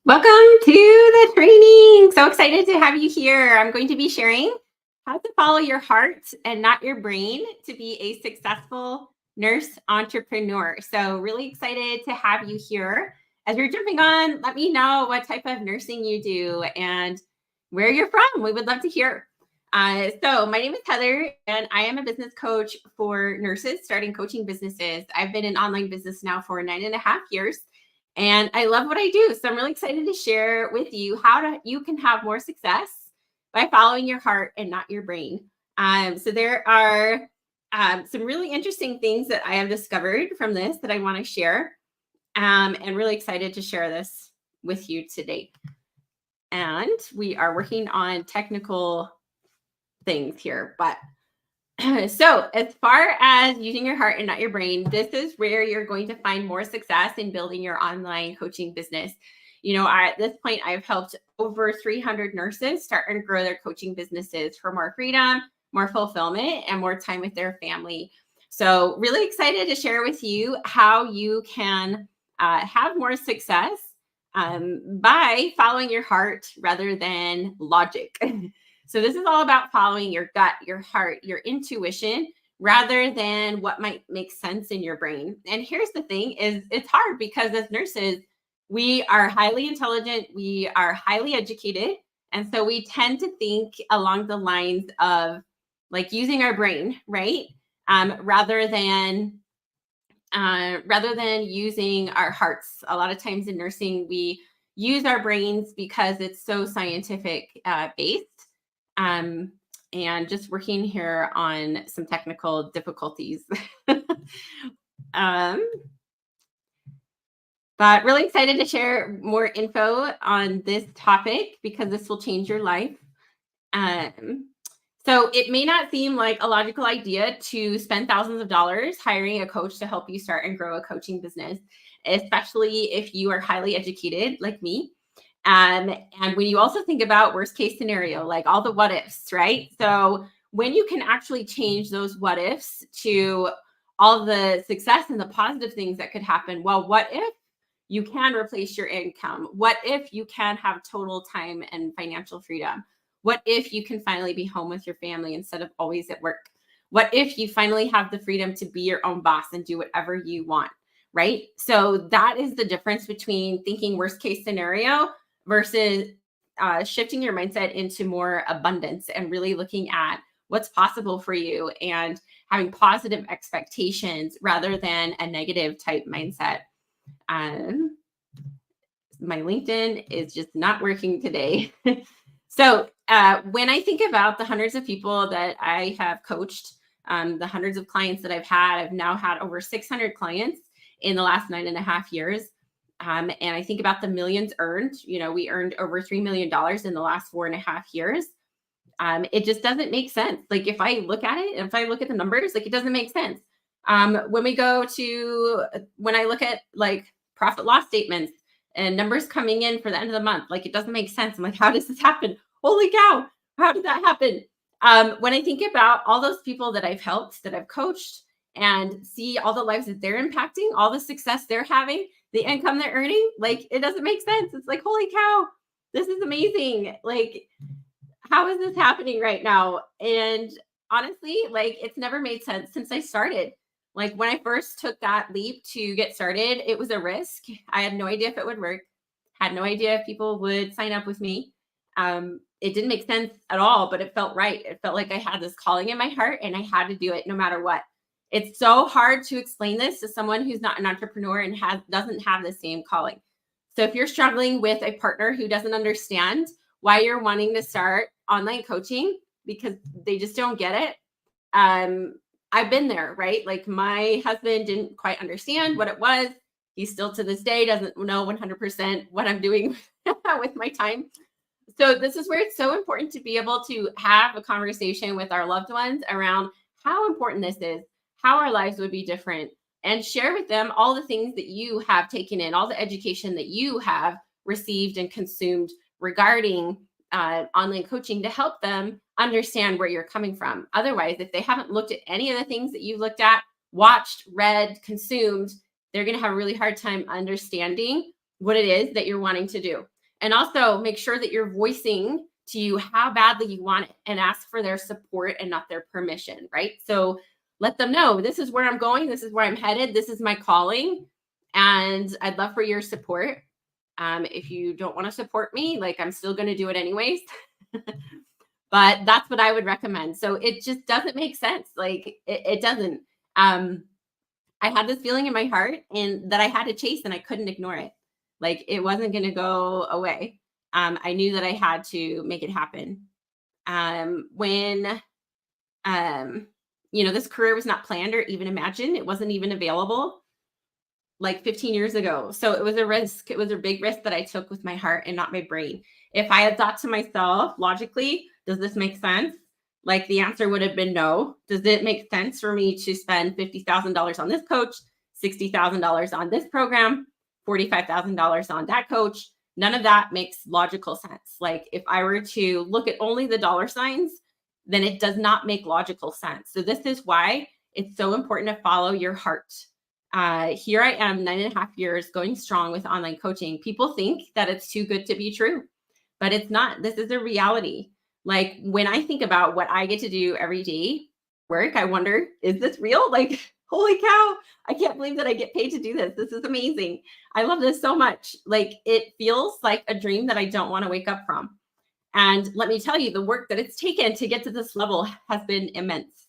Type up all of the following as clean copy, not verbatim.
Welcome to the training. So excited to have you here. I'm going to be sharing how to follow your heart and not your brain to be a successful nurse entrepreneur. So, really excited to have you here. As you're jumping on, let me know what type of nursing you do and where you're from. We would love to hear. My name is Heather, and I am a business coach for nurses starting coaching businesses. I've been in online business now for 9.5 years. And I love what I do. So I'm really excited to share with you you can have more success by following your heart and not your brain. So there are some really interesting things that I have discovered from this that I want to share. And really excited to share this with you today. And we are working on technical things here, but so, as far as using your heart and not your brain, this is where you're going to find more success in building your online coaching business. At this point, I've helped over 300 nurses start and grow their coaching businesses for more freedom, more fulfillment, and more time with their family. So, really excited to share with you how you can have more success by following your heart rather than logic. So this is all about following your gut, your heart, your intuition, rather than what might make sense in your brain. And here's the thing is it's hard because as nurses, we are highly intelligent, we are highly educated. And so we tend to think along the lines of like using our brain, right? Rather than using our hearts. A lot of times in nursing, we use our brains because it's so scientific based. And just working here on some technical difficulties. But really excited to share more info on this topic because this will change your life. So it may not seem like a logical idea to spend thousands of dollars hiring a coach to help you start and grow a coaching business, especially if you are highly educated like me. And when you also think about worst case scenario, like all the what ifs, right? So when you can actually change those what ifs to all the success and the positive things that could happen, well, what if you can replace your income? What if you can have total time and financial freedom? What if you can finally be home with your family instead of always at work? What if you finally have the freedom to be your own boss and do whatever you want, right? So that is the difference between thinking worst case scenario versus shifting your mindset into more abundance and really looking at what's possible for you and having positive expectations rather than a negative type mindset. My LinkedIn is just not working today. So when I think about the hundreds of people that I have coached, the hundreds of clients that I've now had over 600 clients in the last 9.5 years. And I think about the millions earned. We earned over $3 million in the last 4.5 years. It just doesn't make sense. Like if I look at it, and if I look at the numbers, like it doesn't make sense. When I look at like profit loss statements and numbers coming in for the end of the month, like it doesn't make sense. I'm like, how does this happen? Holy cow, how did that happen? When I think about all those people that I've helped, that I've coached, and see all the lives that they're impacting, all the success they're having, the income they're earning, like it doesn't make sense. It's like, holy cow, this is amazing. Like, how is this happening right now? And honestly, like it's never made sense since I started. Like when I first took that leap to get started, it was a risk. I had no idea if it would work, had no idea if people would sign up with me. It didn't make sense at all, but it felt right. It felt like I had this calling in my heart and I had to do it no matter what. It's so hard to explain this to someone who's not an entrepreneur and doesn't have the same calling. So if you're struggling with a partner who doesn't understand why you're wanting to start online coaching because they just don't get it, I've been there, right? Like my husband didn't quite understand what it was. He still to this day doesn't know 100% what I'm doing with my time. So this is where it's so important to be able to have a conversation with our loved ones around how important this is, how our lives would be different, and share with them all the things that you have taken in, all the education that you have received and consumed regarding online coaching to help them understand where you're coming from. Otherwise, if they haven't looked at any of the things that you've looked at, watched, read, consumed, they're going to have a really hard time understanding what it is that you're wanting to do. And also make sure that you're voicing to you how badly you want it and ask for their support and not their permission, right? So let them know this is where I'm going, this is where I'm headed, this is my calling, and I'd love for your support. If you don't want to support me, like I'm still going to do it anyways. But that's what I would recommend. So it just doesn't make sense. Like it doesn't. I had this feeling in my heart and that I had to chase and I couldn't ignore it. Like it wasn't going to go away. I knew that I had to make it happen. When this career was not planned or even imagined, it wasn't even available like 15 years ago. So it was a risk. It was a big risk that I took with my heart and not my brain. If I had thought to myself logically, does this make sense? Like the answer would have been no. Does it make sense for me to spend $50,000 on this coach, $60,000 on this program, $45,000 on that coach? None of that makes logical sense. Like if I were to look at only the dollar signs, then it does not make logical sense. So this is why it's so important to follow your heart. Here I am, 9.5 years going strong with online coaching. People think that it's too good to be true, but it's not. This is a reality. Like when I think about what I get to do every day, work, I wonder, is this real? Like, holy cow, I can't believe that I get paid to do this. This is amazing. I love this so much. Like it feels like a dream that I don't want to wake up from. And let me tell you, the work that it's taken to get to this level has been immense.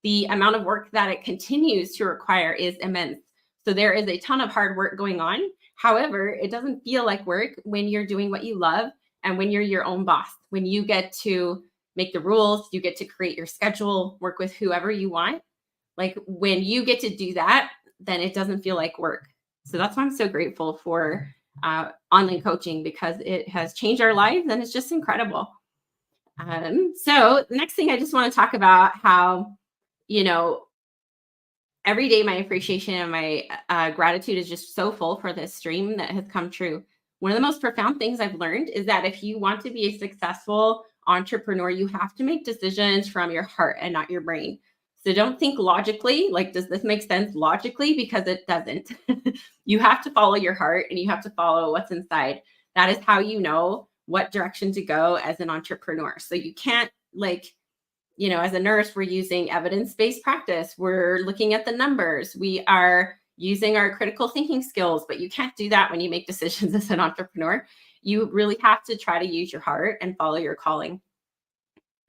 The amount of work that it continues to require is immense. So there is a ton of hard work going on. However, it doesn't feel like work when you're doing what you love and when you're your own boss, when you get to make the rules, you get to create your schedule, work with whoever you want. Like when you get to do that, then it doesn't feel like work. So that's why I'm so grateful for online coaching, because it has changed our lives and it's just incredible. So the next thing I just want to talk about how, every day my appreciation and my gratitude is just so full for this dream that has come true. One of the most profound things I've learned is that if you want to be a successful entrepreneur, you have to make decisions from your heart and not your brain. So don't think logically, like, does this make sense logically? Because it doesn't. You have to follow your heart and you have to follow what's inside. That is how you know what direction to go as an entrepreneur. So you can't as a nurse, we're using evidence-based practice. We're looking at the numbers. We are using our critical thinking skills, but you can't do that when you make decisions as an entrepreneur. You really have to try to use your heart and follow your calling.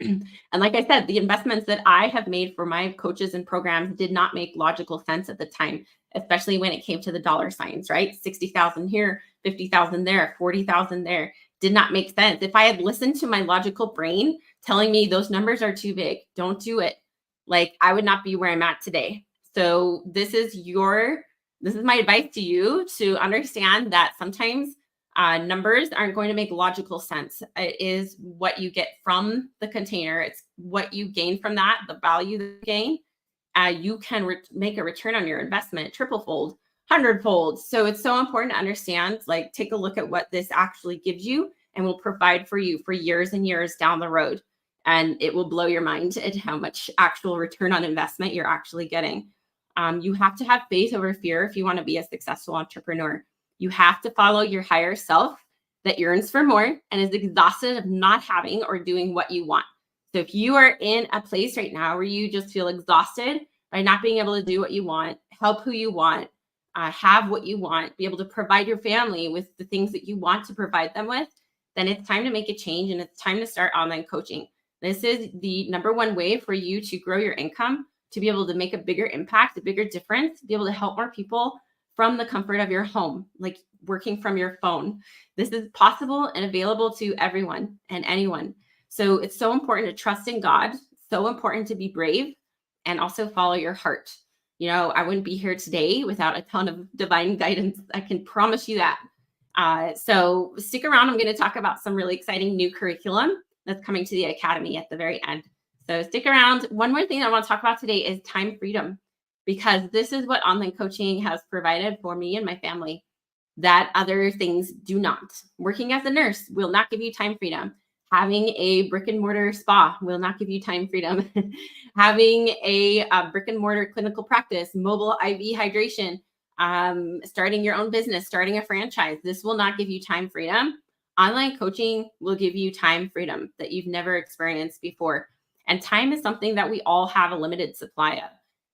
And like I said, the investments that I have made for my coaches and programs did not make logical sense at the time, especially when it came to the dollar signs, right? 60,000 here, 50,000 there, 40,000 there. Did not make sense. If I had listened to my logical brain telling me those numbers are too big, don't do it, like I would not be where I'm at today. So this is my advice to you, to understand that sometimes numbers aren't going to make logical sense. It is what you get from the container. It's what you gain from that, the value that you gain. You can make a return on your investment, triple-fold, 100-fold. So it's so important to understand, like, take a look at what this actually gives you and will provide for you for years and years down the road. And it will blow your mind at how much actual return on investment you're actually getting. You have to have faith over fear if you want to be a successful entrepreneur. You have to follow your higher self that yearns for more and is exhausted of not having or doing what you want. So if you are in a place right now where you just feel exhausted by not being able to do what you want, help who you want, have what you want, be able to provide your family with the things that you want to provide them with, then it's time to make a change and it's time to start online coaching. This is the number one way for you to grow your income, to be able to make a bigger impact, a bigger difference, be able to help more people from the comfort of your home, like working from your phone. This is possible and available to everyone and anyone. So it's so important to trust in God, so important to be brave, and also follow your heart. I wouldn't be here today without a ton of divine guidance. I can promise you that. So stick around. I'm going to talk about some really exciting new curriculum that's coming to the Academy at the very end. So stick around. One more thing I want to talk about today is time freedom, because this is what online coaching has provided for me and my family that other things do not. Working as a nurse will not give you time freedom. Having a brick and mortar spa will not give you time freedom. Having a brick and mortar clinical practice, mobile IV hydration, starting your own business, starting a franchise. This will not give you time freedom. Online coaching will give you time freedom that you've never experienced before. And time is something that we all have a limited supply of.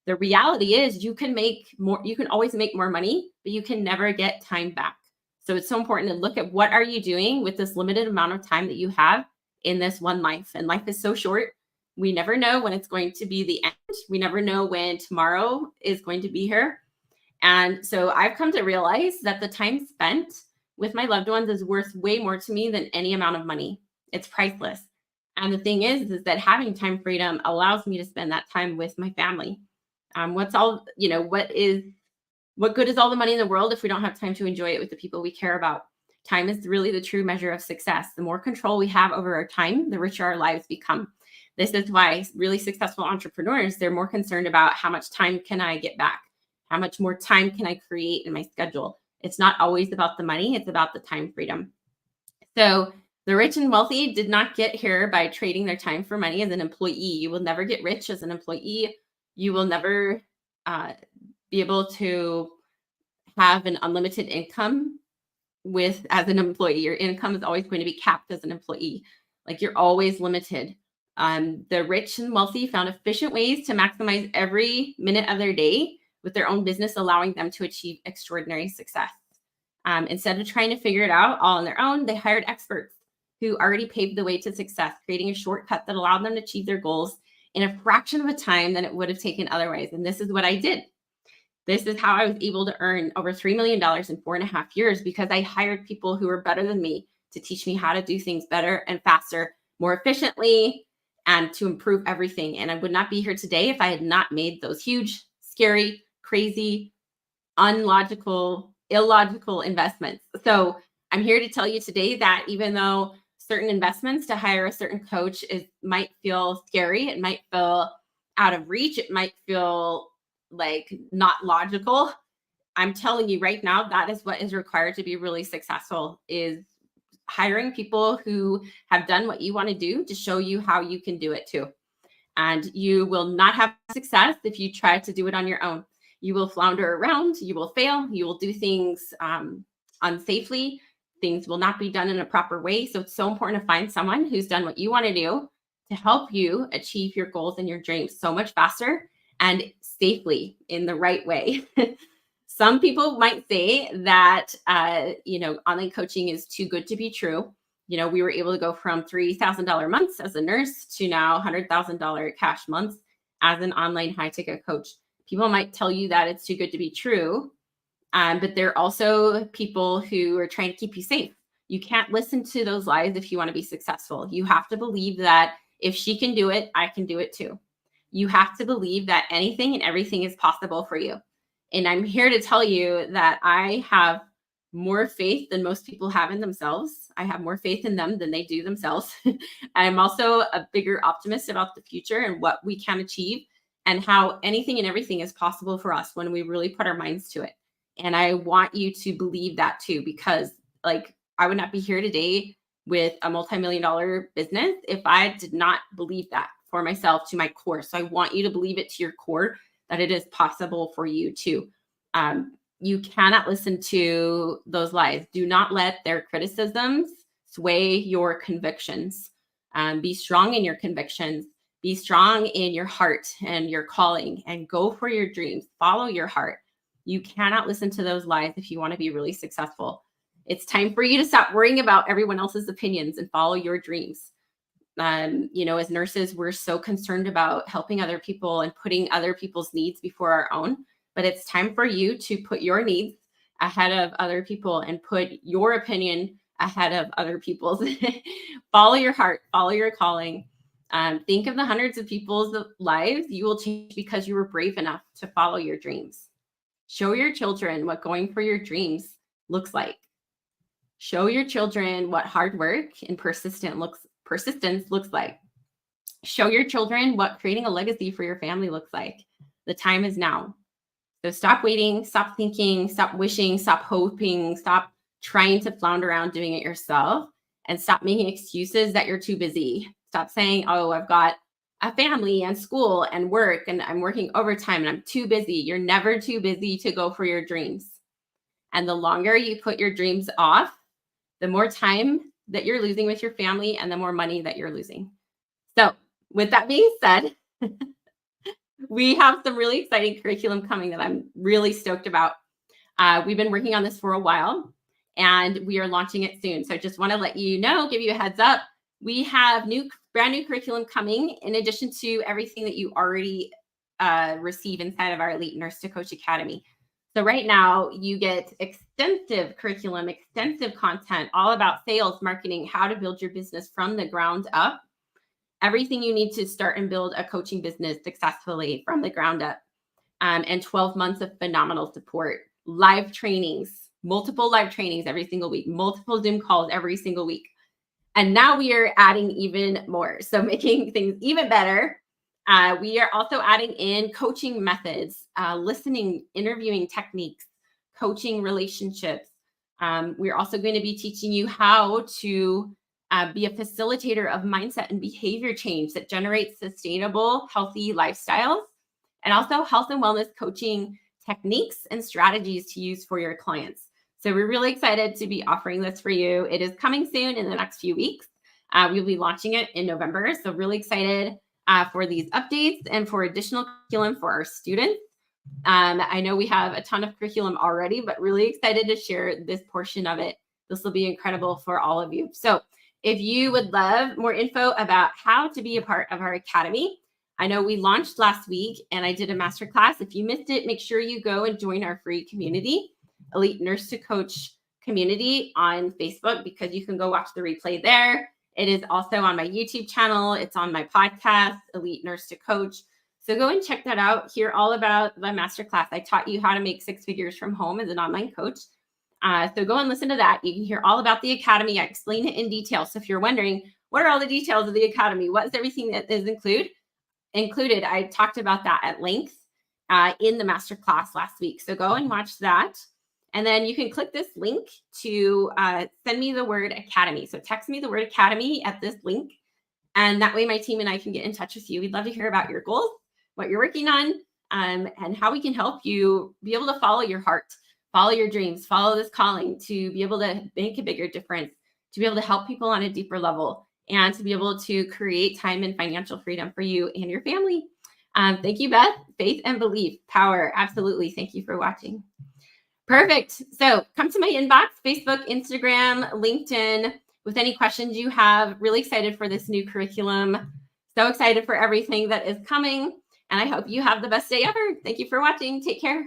The reality is you can make more, you can always make more money, but you can never get time back. So it's so important to look at what are you doing with this limited amount of time that you have in this one life. And life is so short. We never know when it's going to be the end. We never know when tomorrow is going to be here. And so I've come to realize that the time spent with my loved ones is worth way more to me than any amount of money. It's priceless. And the thing is that having time freedom allows me to spend that time with my family. What's all, you know, what good is all the money in the world if we don't have time to enjoy it with the people we care about? Time is really the true measure of success. The more control we have over our time, the richer our lives become. This is why really successful entrepreneurs, they're more concerned about how much time can I get back? How much more time can I create in my schedule? It's not always about the money, it's about the time freedom. So the rich and wealthy did not get here by trading their time for money as an employee. You will never get rich as an employee. You will never be able to have an unlimited income as an employee. Your income is always going to be capped as an employee. Like you're always limited. The rich and wealthy found efficient ways to maximize every minute of their day with their own business, allowing them to achieve extraordinary success. Instead of trying to figure it out all on their own, they hired experts who already paved the way to success, creating a shortcut that allowed them to achieve their goals in a fraction of a time than it would have taken otherwise. And this is what I did. This is how I was able to earn over $3 million in 4.5 years, because I hired people who were better than me to teach me how to do things better and faster, more efficiently, and to improve everything. And I would not be here today if I had not made those huge, scary, crazy, illogical investments. So I'm here to tell you today that even though certain investments to hire a certain coach might feel scary, it might feel out of reach, it might feel like not logical, I'm telling you right now, that is what is required to be really successful, is hiring people who have done what you want to do to show you how you can do it too. And you will not have success if you try to do it on your own. You will flounder around, you will fail, you will do things unsafely, things will not be done in a proper way. So it's so important to find someone who's done what you want to do to help you achieve your goals and your dreams so much faster and safely in the right way. Some people might say that, online coaching is too good to be true. We were able to go from $3,000 months as a nurse to now $100,000 cash months as an online high ticket coach. People might tell you that it's too good to be true, but there are also people who are trying to keep you safe. You can't listen to those lies if you want to be successful. You have to believe that if she can do it, I can do it too. You have to believe that anything and everything is possible for you. And I'm here to tell you that I have more faith than most people have in themselves. I have more faith in them than they do themselves. I'm also a bigger optimist about the future and what we can achieve and how anything and everything is possible for us when we really put our minds to it. And I want you to believe that too, because I would not be here today with a multi-million-dollar business if I did not believe that for myself to my core. So I want you to believe it to your core that it is possible for you too. You cannot listen to those lies. Do not let their criticisms sway your convictions. Be strong in your convictions. Be strong in your heart and your calling, and go for your dreams. Follow your heart. You cannot listen to those lies if you want to be really successful. It's time for you to stop worrying about everyone else's opinions and follow your dreams. As nurses, we're so concerned about helping other people and putting other people's needs before our own. But it's time for you to put your needs ahead of other people and put your opinion ahead of other people's. Follow your heart, follow your calling. Think of the hundreds of people's lives you will change because you were brave enough to follow your dreams. Show your children what going for your dreams looks like. Show your children what hard work and persistence looks like. Show your children what creating a legacy for your family looks like. The time is now. So stop waiting, stop thinking, stop wishing, stop hoping, stop trying to flounder around doing it yourself, and stop making excuses that you're too busy. Stop saying, oh, I've got a family and school and work, and I'm working overtime and I'm too busy. You're never too busy to go for your dreams. And the longer you put your dreams off, the more time that you're losing with your family and the more money that you're losing. So, with that being said, we have some really exciting curriculum coming that I'm really stoked about. We've been working on this for a while and we are launching it soon. So I just want to let you know, give you a heads up. We have brand new curriculum coming in addition to everything that you already receive inside of our Elite Nurse to Coach Academy. So right now you get extensive curriculum, extensive content, all about sales, marketing, how to build your business from the ground up. Everything you need to start and build a coaching business successfully from the ground up. And 12 months of phenomenal support, live trainings, multiple live trainings every single week, multiple Zoom calls every single week. And now we are adding even more. So making things even better. We are also adding in coaching methods, listening, interviewing techniques, coaching relationships. We're also going to be teaching you how to be a facilitator of mindset and behavior change that generates sustainable, healthy lifestyles, and also health and wellness coaching techniques and strategies to use for your clients. So we're really excited to be offering this for you. It is coming soon in the next few weeks. We'll be launching it in November. So really excited for these updates and for additional curriculum for our students. I know we have a ton of curriculum already, but really excited to share this portion of it. This will be incredible for all of you. So if you would love more info about how to be a part of our academy, I know we launched last week and I did a masterclass. If you missed it, make sure you go and join our free community, Elite Nurse to Coach community on Facebook, because you can go watch the replay there. It is also on my YouTube channel. It's on my podcast, Elite Nurse to Coach. So go and check that out. Hear all about the masterclass. I taught you how to make 6 figures from home as an online coach. So go and listen to that. You can hear all about the academy. I explain it in detail. So if you're wondering, what are all the details of the academy? What is everything that is included? I talked about that at length in the masterclass last week. So go and watch that. And then you can click this link to send me the word academy. So text me the word academy at this link. And that way my team and I can get in touch with you. We'd love to hear about your goals, what you're working on, and how we can help you be able to follow your heart, follow your dreams, follow this calling to be able to make a bigger difference, to be able to help people on a deeper level, and to be able to create time and financial freedom for you and your family. Thank you, Beth. Faith and belief, power. Absolutely. Thank you for watching. Perfect. So come to my inbox, Facebook, Instagram, LinkedIn, with any questions you have. Really excited for this new curriculum. So excited for everything that is coming. And I hope you have the best day ever. Thank you for watching. Take care.